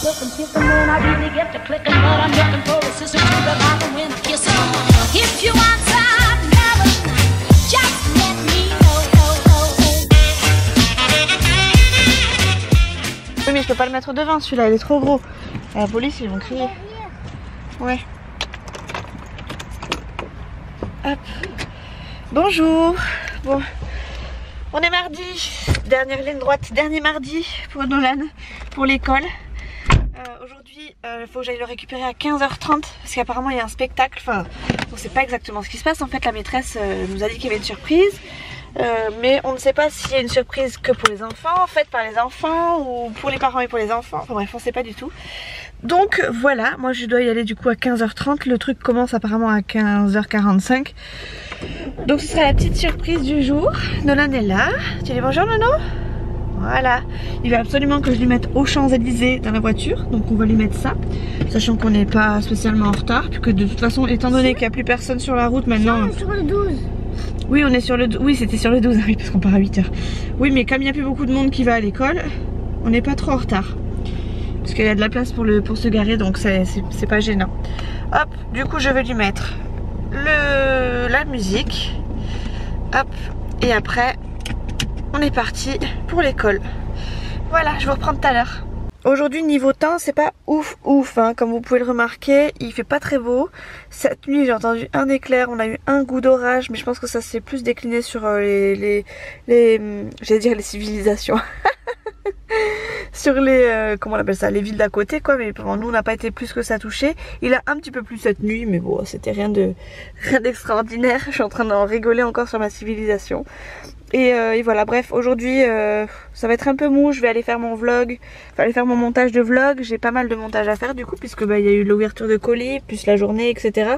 Looking, kissing when I really get to clicking, but I'm looking for a sister to the bottom when I kiss her. If you want some love, just let me know. Oui, mais je peux pas le mettre devant, celui-là, il est trop gros. À la police, ils vont crier. Ouais. Hop. Bonjour. Bon. On est mardi. Dernière ligne droite, dernier mardi pour Nolan, pour l'école. Aujourd'hui, il faut que j'aille le récupérer à 15h30 parce qu'apparemment il y a un spectacle. Enfin, on ne sait pas exactement ce qui se passe. En fait, la maîtresse nous a dit qu'il y avait une surprise. Mais on ne sait pas s'il y a une surprise que pour les enfants, faite par les enfants, ou pour les parents et pour les enfants. Enfin bref, on ne sait pas du tout. Donc voilà, moi je dois y aller du coup à 15h30. Le truc commence apparemment à 15h45. Donc ce sera la petite surprise du jour. Nolan est là. Tu dis bonjour Nono? Voilà. Il veut absolument que je lui mette aux Champs-Élysées dans la voiture. Donc on va lui mettre ça. Sachant qu'on n'est pas spécialement en retard. Puis que de toute façon, étant donné qu'il n'y a plus personne sur la route maintenant... Sur le 12. Oui, on est sur le 12. Oui, c'était sur le 12, oui, parce qu'on part à 8h. Oui, mais comme il n'y a plus beaucoup de monde qui va à l'école, on n'est pas trop en retard. Parce qu'il y a de la place pour se garer, donc c'est pas gênant. Hop, du coup, je vais lui mettre la musique. Hop, et après, on est parti pour l'école. Voilà, je vous reprends tout à l'heure. Aujourd'hui niveau temps c'est pas ouf hein, comme vous pouvez le remarquer, il fait pas très beau. Cette nuit j'ai entendu un éclair, on a eu un goût d'orage, mais je pense que ça s'est plus décliné sur j'allais dire les civilisations. Sur les comment on appelle ça, les villes d'à côté quoi, mais pour nous on n'a pas été plus que ça touché. Il a un petit peu plus cette nuit, mais bon c'était rien d'extraordinaire. Je suis en train d'en rigoler encore sur ma civilisation. Et voilà, bref, aujourd'hui ça va être un peu mou, je vais aller faire mon vlog, enfin aller faire mon montage de vlog. J'ai pas mal de montage à faire du coup, puisque bah, il y a eu l'ouverture de colis, plus la journée, etc.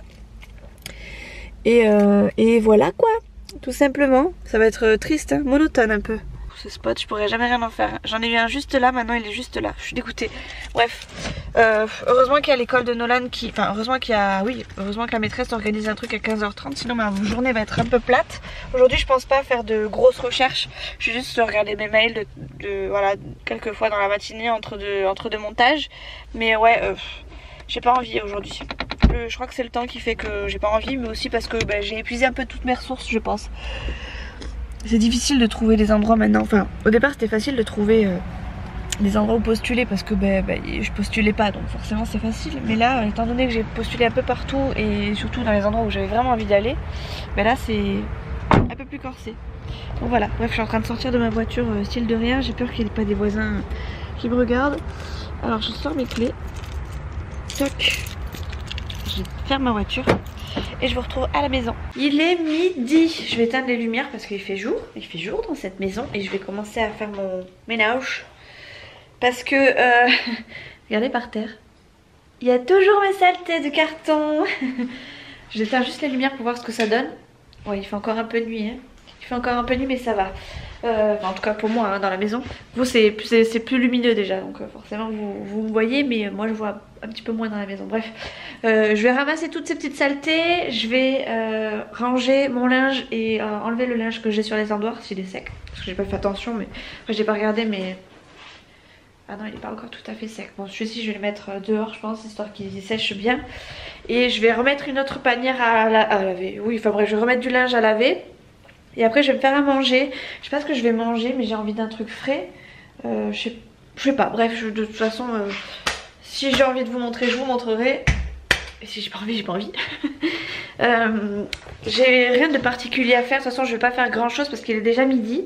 Et voilà quoi, tout simplement. Ça va être triste, hein, monotone un peu. Ce spot, je pourrais jamais rien en faire. J'en ai eu un juste là, maintenant il est juste là. Je suis dégoûtée. Bref, heureusement qu'il y a l'école de Nolan qui... Enfin, heureusement qu'il y a... Oui, heureusement que la maîtresse organise un truc à 15h30. Sinon ma journée va être un peu plate. Aujourd'hui je pense pas faire de grosses recherches. Je vais juste regarder mes mails voilà, quelques fois dans la matinée entre deux montages. Mais ouais, j'ai pas envie aujourd'hui. Je crois que c'est le temps qui fait que j'ai pas envie. Mais aussi parce que bah, j'ai épuisé un peu toutes mes ressources je pense. C'est difficile de trouver des endroits maintenant. Enfin, au départ c'était facile de trouver des endroits où postuler parce que je postulais pas, donc forcément c'est facile. Mais là, étant donné que j'ai postulé un peu partout et surtout dans les endroits où j'avais vraiment envie d'aller, là c'est un peu plus corsé. Donc voilà, bref, je suis en train de sortir de ma voiture style de rien. J'ai peur qu'il n'y ait pas des voisins qui me regardent. Alors je sors mes clés. Toc. Je ferme ma voiture. Et je vous retrouve à la maison. Il est midi. Je vais éteindre les lumières parce qu'il fait jour. Il fait jour dans cette maison. Et je vais commencer à faire mon ménage. Parce que... regardez par terre. Il y a toujours mes saletés de carton. J'éteins juste les lumières pour voir ce que ça donne. Ouais, il fait encore un peu nuit. Hein. Il fait encore un peu nuit mais ça va. En tout cas pour moi hein, dans la maison. Vous c'est plus lumineux déjà. Donc forcément vous me voyez. Mais moi je vois un petit peu moins dans la maison. Bref. Je vais ramasser toutes ces petites saletés. Je vais ranger mon linge et enlever le linge que j'ai sur les ardoirs s'il est sec. Parce que j'ai pas fait attention. Mais après j'ai pas regardé mais... Ah non il est pas encore tout à fait sec. Bon celui-ci je vais le mettre dehors je pense. Histoire qu'il sèche bien. Et je vais remettre une autre panière à laver. Oui enfin bref je vais remettre du linge à laver. Et après je vais me faire à manger. Je sais pas ce que je vais manger mais j'ai envie d'un truc frais. Je sais pas. Bref de toute façon si j'ai envie de vous montrer je vous montrerai. Et si j'ai pas envie j'ai pas envie. J'ai rien de particulier à faire. De toute façon je vais pas faire grand chose parce qu'il est déjà midi.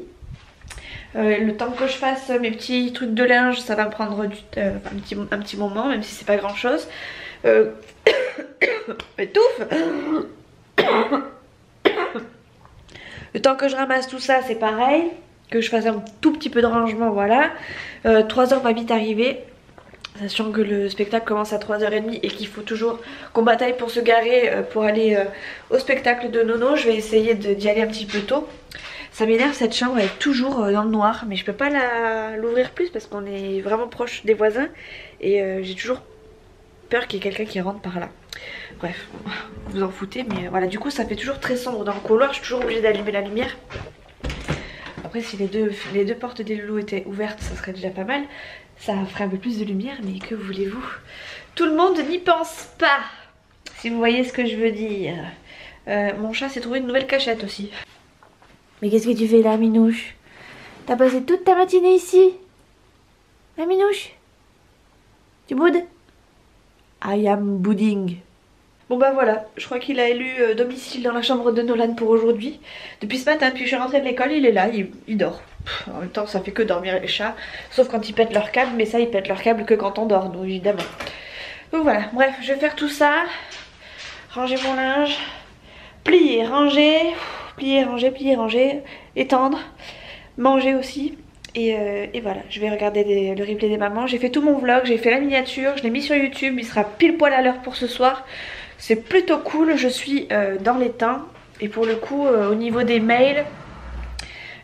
Le temps que je fasse mes petits trucs de linge ça va me prendre un petit moment même si c'est pas grand chose. Étouffe. Le temps que je ramasse tout ça c'est pareil. Que je fasse un tout petit peu de rangement voilà. 3h va vite arriver. Sachant que le spectacle commence à 3h30 et qu'il faut toujours qu'on bataille pour se garer pour aller au spectacle de Nono. Je vais essayer d'y aller un petit peu tôt. Ça m'énerve cette chambre, elle est toujours dans le noir. Mais je peux pas l'ouvrir plus parce qu'on est vraiment proche des voisins. Et j'ai toujours peur qu'il y ait quelqu'un qui rentre par là. Bref, vous en foutez mais voilà. Du coup ça fait toujours très sombre dans le couloir. Je suis toujours obligée d'allumer la lumière. Après si les deux portes des loulous étaient ouvertes ça serait déjà pas mal. Ça ferait un peu plus de lumière, mais que voulez-vous? Tout le monde n'y pense pas, si vous voyez ce que je veux dire. Mon chat s'est trouvé une nouvelle cachette aussi. Mais qu'est-ce que tu fais là, Minouche? T'as passé toute ta matinée ici? Hein, Minouche? Tu boudes? I am bouding. Bon bah voilà, je crois qu'il a élu domicile dans la chambre de Nolan pour aujourd'hui. Depuis ce matin, depuis que je suis rentrée de l'école, il est là, il dort. En même temps, ça fait que dormir les chats, sauf quand ils pètent leur câble, mais ça, ils pètent leur câble que quand on dort, donc évidemment. Donc voilà, bref, je vais faire tout ça, ranger mon linge, plier, ranger, plier, ranger, étendre, manger aussi. Et voilà, je vais regarder le replay des mamans. J'ai fait tout mon vlog, j'ai fait la miniature, je l'ai mis sur YouTube, il sera pile poil à l'heure pour ce soir. C'est plutôt cool, je suis dans les temps. Et pour le coup, au niveau des mails,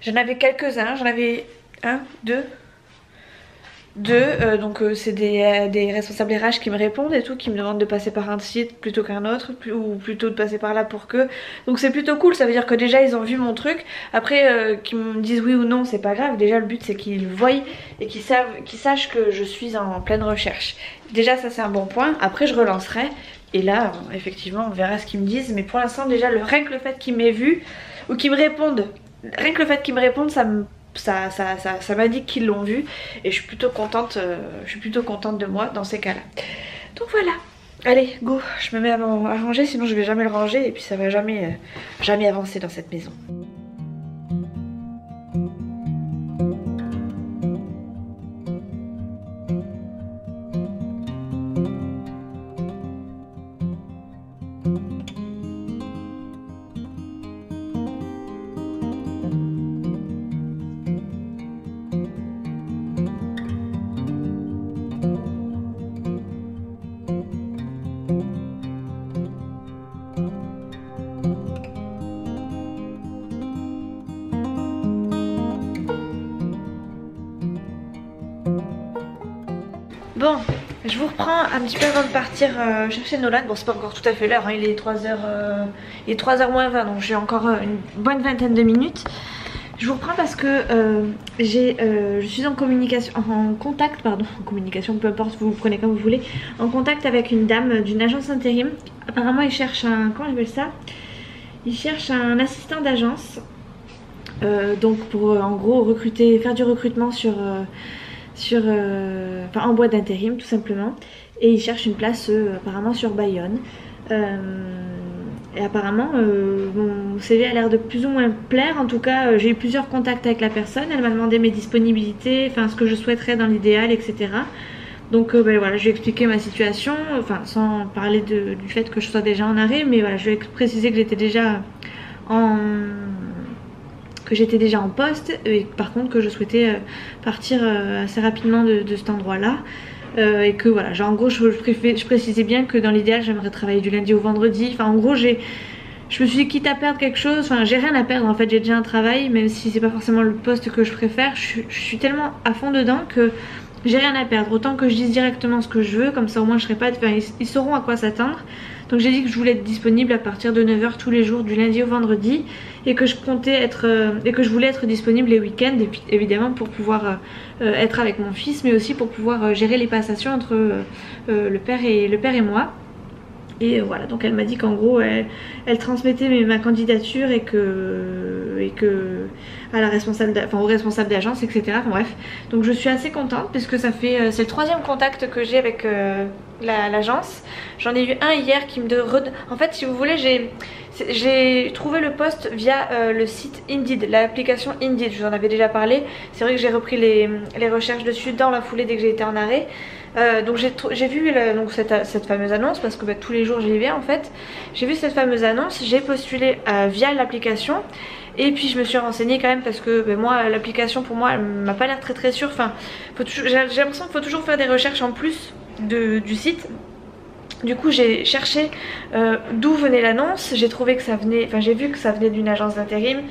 j'en avais quelques-uns, j'en avais un, deux, donc c'est des responsables RH qui me répondent et tout, qui me demandent de passer par un site plutôt qu'un autre, ou plutôt de passer par là pour que. Donc c'est plutôt cool, ça veut dire que déjà ils ont vu mon truc. Après qu'ils me disent oui ou non, c'est pas grave, déjà le but c'est qu'ils voient et qu'ils sachent que je suis en pleine recherche. Déjà ça c'est un bon point, après je relancerai et là effectivement on verra ce qu'ils me disent, mais pour l'instant déjà rien que le fait qu'ils m'aient vu ou qu'ils me répondent, rien que le fait qu'ils me répondent, ça m'indique qu'ils l'ont vu et je suis plutôt contente de moi dans ces cas là. Donc voilà, allez go, je me mets à ranger, sinon je vais jamais le ranger et puis ça va jamais avancer dans cette maison. Bon, je vous reprends un petit peu avant de partir chercher Nolan. Bon, c'est pas encore tout à fait l'heure, hein. Il est 3h moins 20, donc j'ai encore une bonne vingtaine de minutes. Je vous reprends parce que je suis en communication, peu importe, vous prenez comme vous voulez, en contact avec une dame d'une agence intérim. Apparemment, il cherche comment on appelle ça? Il cherche un assistant d'agence, donc pour en gros faire du recrutement en boîte d'intérim tout simplement, et il cherche une place apparemment sur Bayonne. Et apparemment mon CV a l'air de plus ou moins plaire. En tout cas j'ai eu plusieurs contacts avec la personne, elle m'a demandé mes disponibilités, enfin ce que je souhaiterais dans l'idéal, etc. Donc ben voilà, je lui ai expliqué ma situation, enfin sans parler du fait que je sois déjà en arrêt, mais voilà, je lui ai précisé que j'étais déjà en poste et par contre que je souhaitais partir assez rapidement de cet endroit là, et que voilà, genre en gros je précisais bien que dans l'idéal j'aimerais travailler du lundi au vendredi. Enfin en gros je me suis dit, quitte à perdre quelque chose, enfin j'ai rien à perdre en fait, j'ai déjà un travail, même si c'est pas forcément le poste que je préfère, je suis tellement à fond dedans que j'ai rien à perdre. Autant que je dise directement ce que je veux, comme ça au moins je serai pas, enfin ils sauront à quoi s'attendre. Donc j'ai dit que je voulais être disponible à partir de 9h tous les jours du lundi au vendredi, et que je voulais être disponible les week-ends, et puis évidemment pour pouvoir être avec mon fils, mais aussi pour pouvoir gérer les passations entre le père et moi. Et voilà, donc elle m'a dit qu'en gros elle transmettait ma candidature et que à la au responsable d'agence, etc. Enfin, bref, donc je suis assez contente puisque ça fait c'est le 3e contact que j'ai avec l'agence. J'en ai eu un hier qui me en fait si vous voulez j'ai trouvé le poste via le site Indeed, l'application Indeed, je vous en avais déjà parlé. C'est vrai que j'ai repris les recherches dessus dans la foulée dès que j'ai été en arrêt. Donc j'ai vu cette fameuse annonce parce que tous les jours j'y vais en fait. J'ai vu cette fameuse annonce, j'ai postulé via l'application. Et puis je me suis renseignée quand même parce que moi l'application pour moi elle m'a pas l'air très sûre. Enfin, j'ai l'impression qu'il faut toujours faire des recherches en plus du site. Du coup j'ai cherché d'où venait l'annonce, j'ai trouvé que ça venait, enfin j'ai vu que ça venait d'une agence d'intérim,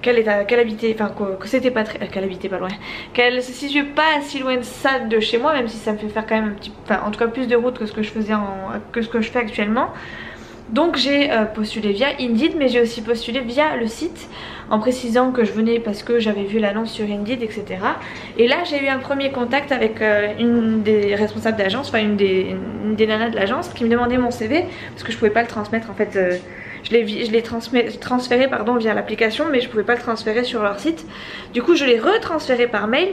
qu'elle habitait, enfin que c'était pas très, qu'elle habitait pas loin, qu'elle se situait pas si loin de ça de chez moi, même si ça me fait faire quand même un petit, enfin en tout cas plus de route que ce que je faisais que ce que je fais actuellement. Donc j'ai postulé via Indeed, mais j'ai aussi postulé via le site en précisant que je venais parce que j'avais vu l'annonce sur Indeed, etc. Et là j'ai eu un premier contact avec une des responsables d'agence, enfin une des nanas de l'agence qui me demandait mon CV parce que je pouvais pas le transmettre en fait. Je l'ai transféré pardon, via l'application, mais je pouvais pas le transférer sur leur site. Du coup je l'ai retransféré par mail.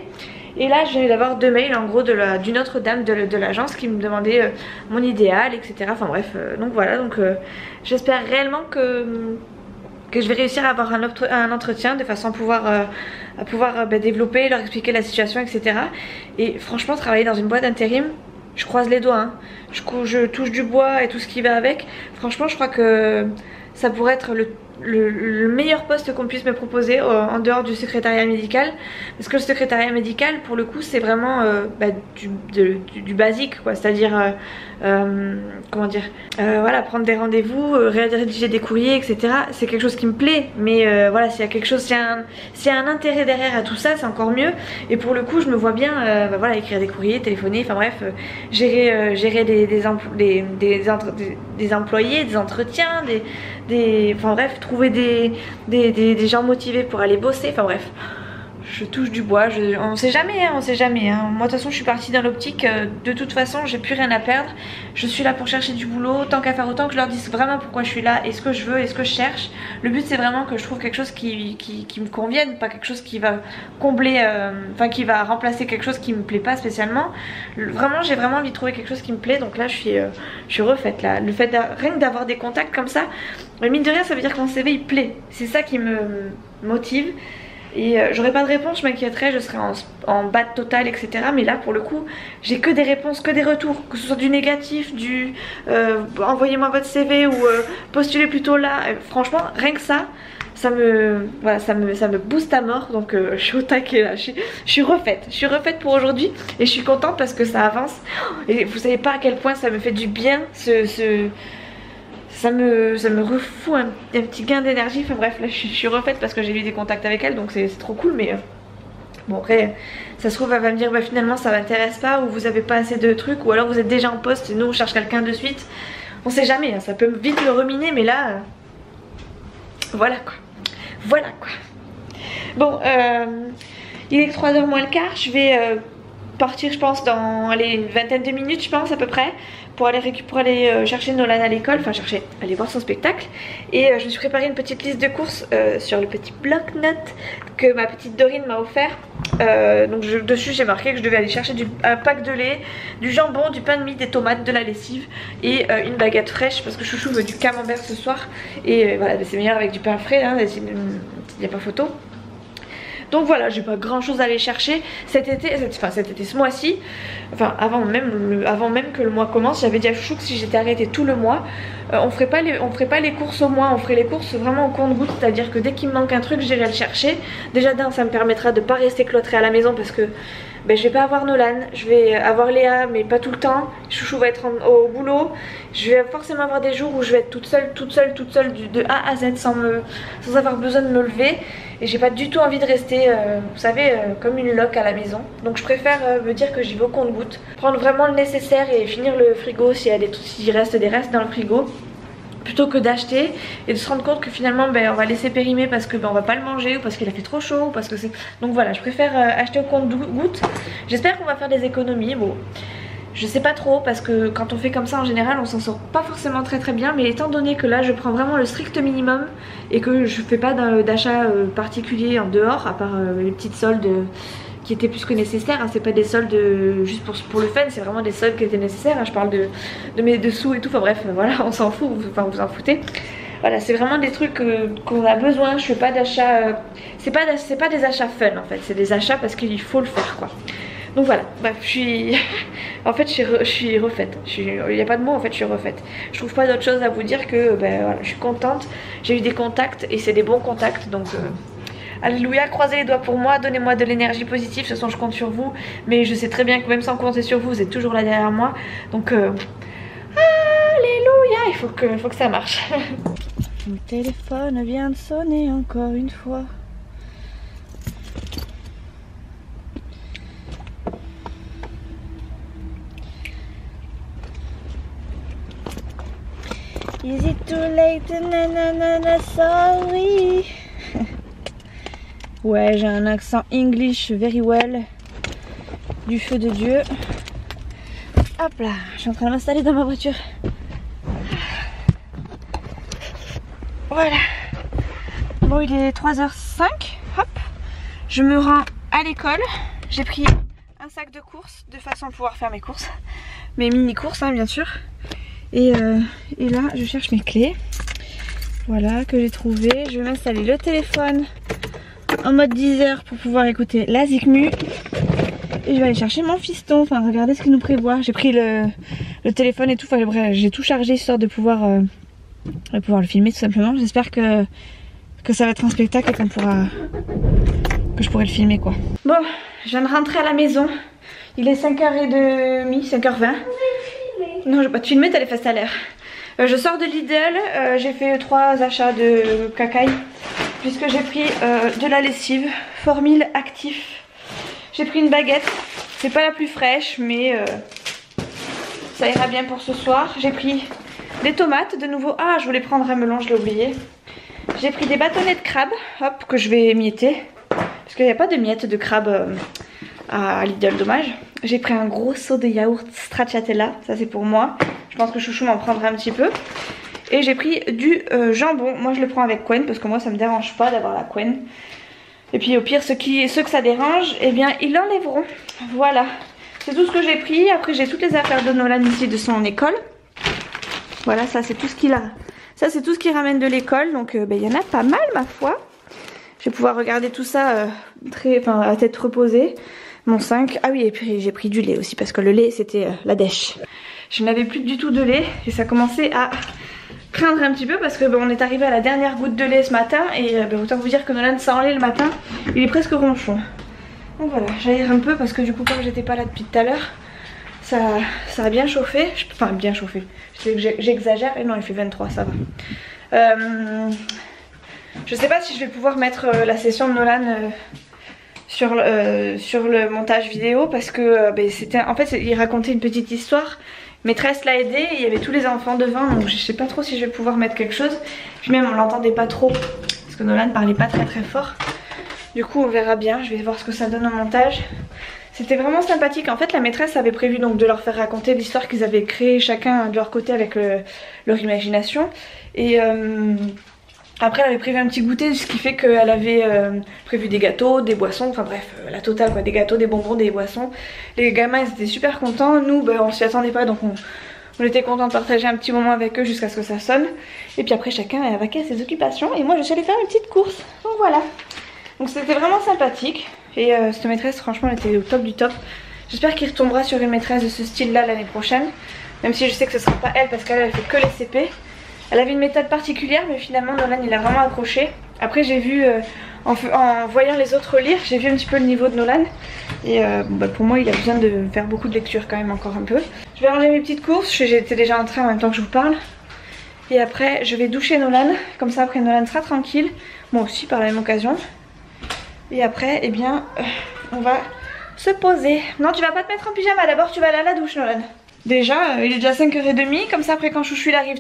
Et là je viens d'avoir 2 mails en gros d'une autre dame de l'agence qui me demandait mon idéal, etc. Enfin bref, donc voilà, donc j'espère réellement que je vais réussir à avoir un entretien de façon à pouvoir développer, leur expliquer la situation, etc. Et franchement travailler dans une boîte d'intérim, je croise les doigts, hein. Je touche du bois et tout ce qui va avec. Franchement je crois que ça pourrait être le meilleur poste qu'on puisse me proposer en dehors du secrétariat médical, parce que le secrétariat médical pour le coup c'est vraiment du basique quoi, c'est-à-dire comment dire, voilà, prendre des rendez-vous, rédiger des courriers, etc. C'est quelque chose qui me plaît, mais voilà, s'il y a quelque chose, s'il y a un intérêt derrière à tout ça, c'est encore mieux. Et pour le coup je me vois bien voilà, écrire des courriers, téléphoner, enfin bref, gérer des employés, des entretiens, enfin bref, trouver des gens motivés pour aller bosser, enfin bref. Je touche du bois, on sait jamais, hein, on sait jamais. Hein. Moi de toute façon je suis partie dans l'optique, de toute façon j'ai plus rien à perdre. Je suis là pour chercher du boulot, tant qu'à faire autant que je leur dise vraiment pourquoi je suis là, et ce que je veux, et ce que je cherche. Le but c'est vraiment que je trouve quelque chose qui me convienne, pas quelque chose qui va combler, enfin qui va remplacer quelque chose qui me plaît pas spécialement. Vraiment j'ai vraiment envie de trouver quelque chose qui me plaît, donc là je suis refaite là. Le fait rien que d'avoir des contacts comme ça, mine de rien ça veut dire que mon CV il plaît. C'est ça qui me motive. Et j'aurais pas de réponse, je m'inquiéterais, je serais en bas de total, etc. Mais là pour le coup j'ai que des réponses, que des retours, que ce soit du négatif, du envoyez-moi votre CV ou postulez plutôt là. Franchement rien que ça, ça me booste à mort. Donc je suis au taquet là, je suis refaite pour aujourd'hui. Et je suis contente parce que ça avance. Et vous savez pas à quel point ça me fait du bien ça me refout un petit gain d'énergie. Enfin bref, là je suis refaite parce que j'ai eu des contacts avec elle, donc c'est trop cool. Mais bon après ça se trouve elle va me dire bah finalement ça m'intéresse pas, ou vous avez pas assez de trucs, ou alors vous êtes déjà en poste et nous on cherche quelqu'un de suite. On sait jamais, hein, ça peut vite me ruminer, mais là voilà quoi. Bon il est 3h moins le quart, je vais partir je pense dans une vingtaine de minutes je pense à peu près, pour aller chercher Nolan à l'école, enfin aller voir son spectacle. Et je me suis préparé une petite liste de courses sur le petit bloc-notes que ma petite Dorine m'a offert. Donc dessus j'ai marqué que je devais aller chercher un pack de lait, du jambon, du pain de mie, des tomates, de la lessive et une baguette fraîche parce que chouchou veut du camembert ce soir. Et voilà, c'est meilleur avec du pain frais, hein, il n'y a pas photo. Donc voilà, j'ai pas grand chose à aller chercher cet été, ce mois-ci, enfin avant même que le mois commence, j'avais dit à Chouchou que si j'étais arrêtée tout le mois, on ferait pas les courses au mois, on ferait les courses vraiment au compte-gouttes, c'est-à-dire que dès qu'il me manque un truc, j'irai le chercher. Déjà d'un, ça me permettra de pas rester cloîtrée à la maison parce que je vais pas avoir Nolan, je vais avoir Léa mais pas tout le temps, Chouchou va être au boulot, je vais forcément avoir des jours où je vais être toute seule de A à Z sans avoir besoin de me lever, et j'ai pas du tout envie de rester vous savez comme une loque à la maison. Donc je préfère me dire que j'y vais au compte-gouttes, prendre vraiment le nécessaire et finir le frigo s'il reste des restes dans le frigo, plutôt que d'acheter et de se rendre compte que finalement on va laisser périmer parce que on va pas le manger, ou parce qu'il a fait trop chaud, ou parce que c'est... Donc voilà, je préfère acheter au compte-gouttes. J'espère qu'on va faire des économies. Bon, je sais pas trop parce que quand on fait comme ça en général on s'en sort pas forcément très bien, mais étant donné que là je prends vraiment le strict minimum et que je fais pas d'achat particulier en dehors à part les petites soldes qui étaient plus que nécessaires, hein. C'est pas des soldes juste pour le fun, c'est vraiment des soldes qui étaient nécessaires, hein. Je parle de mes dessous et tout, enfin bref voilà, on s'en fout, enfin vous en foutez. Voilà, c'est vraiment des trucs qu'on a besoin. Je fais pas d'achat, c'est pas des achats fun en fait, c'est des achats parce qu'il faut le faire quoi. Donc voilà, bref, en fait je suis refaite, il n'y a pas de mots en fait, je suis refaite. Je trouve pas d'autre chose à vous dire que voilà, je suis contente, j'ai eu des contacts et c'est des bons contacts, donc alléluia, croisez les doigts pour moi, donnez-moi de l'énergie positive, de toute façon je compte sur vous, mais je sais très bien que même sans compter sur vous, vous êtes toujours là derrière moi, donc alléluia, il faut que ça marche. Mon téléphone vient de sonner encore une fois. Is it too late? Nanana, sorry. Ouais, j'ai un accent English very well. Du feu de Dieu. Hop là, je suis en train de m'installer dans ma voiture. Voilà. Bon, il est 3h05. Hop. Je me rends à l'école. J'ai pris un sac de courses de façon à pouvoir faire mes courses. Mes mini-courses, hein, bien sûr. Et là, je cherche mes clés. Voilà, que j'ai trouvé. Je vais m'installer le téléphone en mode 10h pour pouvoir écouter la Zikmu. Et je vais aller chercher mon fiston. Enfin, regardez ce qu'il nous prévoit. J'ai pris le téléphone et tout. Enfin, bref, j'ai tout chargé histoire de pouvoir le filmer tout simplement. J'espère que ça va être un spectacle et que je pourrai le filmer quoi. Bon, je viens de rentrer à la maison. Il est 5h30, 5h20. Non, je vais pas te filmer, t'as les fesses à l'air. Je sors de Lidl, j'ai fait 3 achats de cacaille. Puisque j'ai pris de la lessive, Formule Actif. J'ai pris une baguette, c'est pas la plus fraîche, mais ça ira bien pour ce soir. J'ai pris des tomates de nouveau. Ah, je voulais prendre un melon, je l'ai oublié. J'ai pris des bâtonnets de crabe, hop, que je vais mietter. Parce qu'il n'y a pas de miettes de crabe à Lidl, dommage. J'ai pris un gros seau de yaourt stracciatella, ça c'est pour moi. Je pense que Chouchou m'en prendra un petit peu. Et j'ai pris du jambon, moi je le prends avec Quen parce que moi ça me dérange pas d'avoir la Quen. Et puis au pire ceux que ça dérange, eh bien ils l'enlèveront. Voilà, c'est tout ce que j'ai pris. Après j'ai toutes les affaires de Nolan ici de son école. Voilà, ça c'est tout ce qu'il a. Ça c'est tout ce qu'il ramène de l'école, donc il y en a pas mal ma foi. Je vais pouvoir regarder tout ça à tête reposée. Mon 5, ah oui, et puis j'ai pris du lait aussi parce que le lait c'était la dèche. Je n'avais plus du tout de lait et ça commençait à craindre un petit peu parce que on est arrivé à la dernière goutte de lait ce matin et autant vous dire que Nolan sans lait le matin, il est presque ronchon. Donc voilà, j'aère un peu parce que du coup comme j'étais pas là depuis tout à l'heure, ça a bien chauffé. Enfin bien chauffé, j'exagère et non il fait 23, ça va. Je sais pas si je vais pouvoir mettre la session de Nolan sur le montage vidéo parce que c'était en fait il racontait une petite histoire. Maîtresse l'a aidé, il y avait tous les enfants devant, donc je sais pas trop si je vais pouvoir mettre quelque chose. Puis même on l'entendait pas trop parce que Nolan parlait pas très fort. Du coup on verra bien, je vais voir ce que ça donne au montage. C'était vraiment sympathique. En fait la maîtresse avait prévu donc de leur faire raconter l'histoire qu'ils avaient créée chacun de leur côté avec leur imagination. Et après elle avait prévu un petit goûter, ce qui fait qu'elle avait prévu des gâteaux, des boissons, enfin bref, la totale quoi, des gâteaux, des bonbons, des boissons. Les gamins ils étaient super contents, nous on s'y attendait pas donc on était contents de partager un petit moment avec eux jusqu'à ce que ça sonne. Et puis après chacun est vaqué à ses occupations et moi je suis allée faire une petite course, donc voilà. Donc c'était vraiment sympathique et cette maîtresse franchement elle était au top du top. J'espère qu'il retombera sur une maîtresse de ce style là l'année prochaine, même si je sais que ce sera pas elle parce qu'elle fait que les CP. Elle avait une méthode particulière mais finalement Nolan il a vraiment accroché. Après j'ai vu en voyant les autres lire, j'ai vu un petit peu le niveau de Nolan. Et pour moi il a besoin de faire beaucoup de lecture quand même, encore un peu. Je vais ranger mes petites courses, j'étais déjà en train en même temps que je vous parle. Et après je vais doucher Nolan, comme ça après Nolan sera tranquille. Moi aussi par la même occasion. Et après eh bien on va se poser. Non tu vas pas te mettre en pyjama, d'abord tu vas aller à la douche Nolan. Déjà, il est déjà 5h30, comme ça après quand Chouchou il arrive,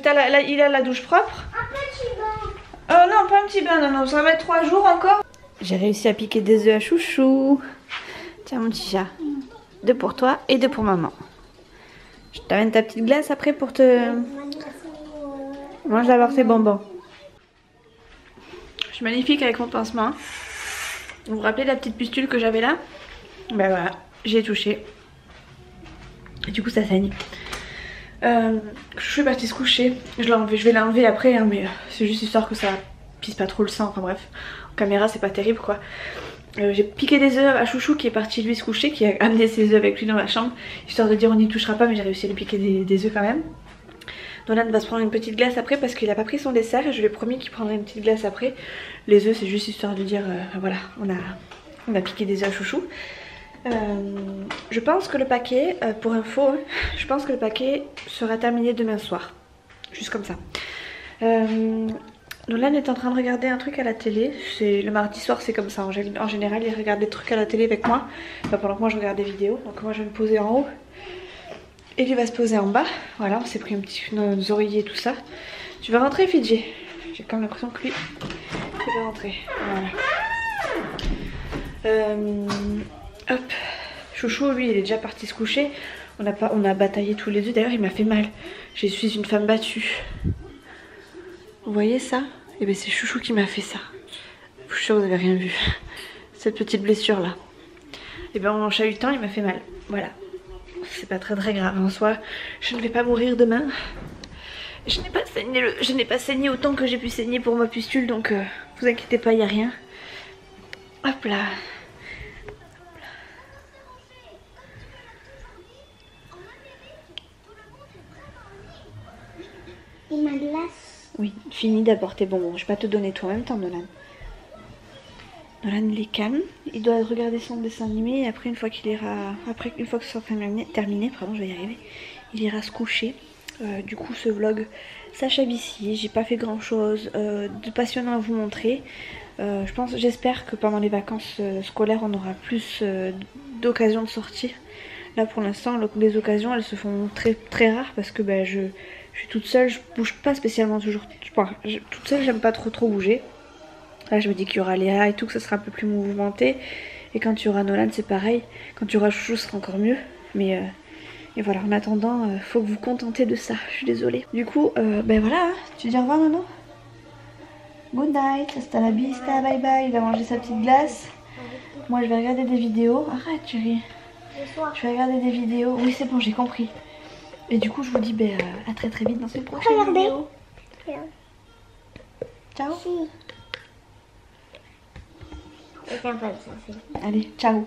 il a la douche propre. Un petit bain. Non, pas un petit bain, non, ça va mettre 3 jours encore. J'ai réussi à piquer des œufs à Chouchou. Tiens mon petit chat. 2 pour toi et 2 pour maman. Je t'amène ta petite glace après pour te... Mange d'abord tes bonbons. Je suis magnifique avec mon pansement. Vous vous rappelez de la petite pustule que j'avais là? Ben voilà, j'ai touché. Et du coup ça saigne. Chouchou est parti se coucher. Je vais l'enlever après hein, mais c'est juste histoire que ça pisse pas trop le sang. Enfin bref, en caméra c'est pas terrible quoi. J'ai piqué des œufs à Chouchou qui est parti lui se coucher, qui a amené ses œufs avec lui dans la chambre, histoire de dire on n'y touchera pas, mais j'ai réussi à lui piquer des œufs quand même. Nolan va se prendre une petite glace après parce qu'il a pas pris son dessert et je lui ai promis qu'il prendrait une petite glace après. Les œufs c'est juste histoire de dire voilà on a piqué des œufs à Chouchou. Je pense que le paquet, pour info, je pense que le paquet sera terminé demain soir. Juste comme ça. Nolan est en train de regarder un truc à la télé. Le mardi soir c'est comme ça. En général il regarde des trucs à la télé avec moi. Pendant que moi je regarde des vidéos. Donc moi je vais me poser en haut. Et lui va se poser en bas. Voilà, on s'est pris nos oreillers et tout ça. Tu vas rentrer Fidji? J'ai quand même l'impression que lui, il va rentrer. Voilà. Hop. Chouchou, lui, il est déjà parti se coucher. On a bataillé tous les deux. D'ailleurs, il m'a fait mal. Je suis une femme battue. Vous voyez ça? Et bien c'est Chouchou qui m'a fait ça. Je suis sûre que vous n'avez rien vu. Cette petite blessure là. Et bien en chahutant il m'a fait mal. Voilà. C'est pas très grave en soi. Je ne vais pas mourir demain. Je n'ai pas saigné autant que j'ai pu saigner pour ma pustule. Donc vous inquiétez pas, il n'y a rien. Hop là. Et ma glace. Oui, fini d'apporter bonbons. Je vais pas te donner tout en même temps, Nolan. Nolan il est calme. Il doit regarder son dessin animé. Et après, une fois que ce sera terminé, pardon, je vais y arriver, il ira se coucher. Du coup, ce vlog s'achève ici. J'ai pas fait grand chose de passionnant à vous montrer. J'espère que pendant les vacances scolaires, on aura plus d'occasions de sortir. Là, pour l'instant, les occasions, elles se font très rares parce que je suis toute seule, je bouge pas spécialement toujours. Toute seule, j'aime pas trop bouger. Là, je me dis qu'il y aura Léa et tout, que ça sera un peu plus mouvementé. Et quand il y aura Nolan, c'est pareil. Quand il y aura Chouchou, ce sera encore mieux. Mais et voilà, en attendant, faut que vous contentez de ça. Je suis désolée. Du coup, voilà. Tu dis au revoir, Nono? Good night, hasta la vista, bye bye. Il va manger sa petite glace. Moi, je vais regarder des vidéos. Arrête, chérie. Je vais regarder des vidéos. Oui, c'est bon, j'ai compris. Et du coup, je vous dis à très vite dans une prochaine vidéo. Ciao. C'est sympa ça. Allez, ciao.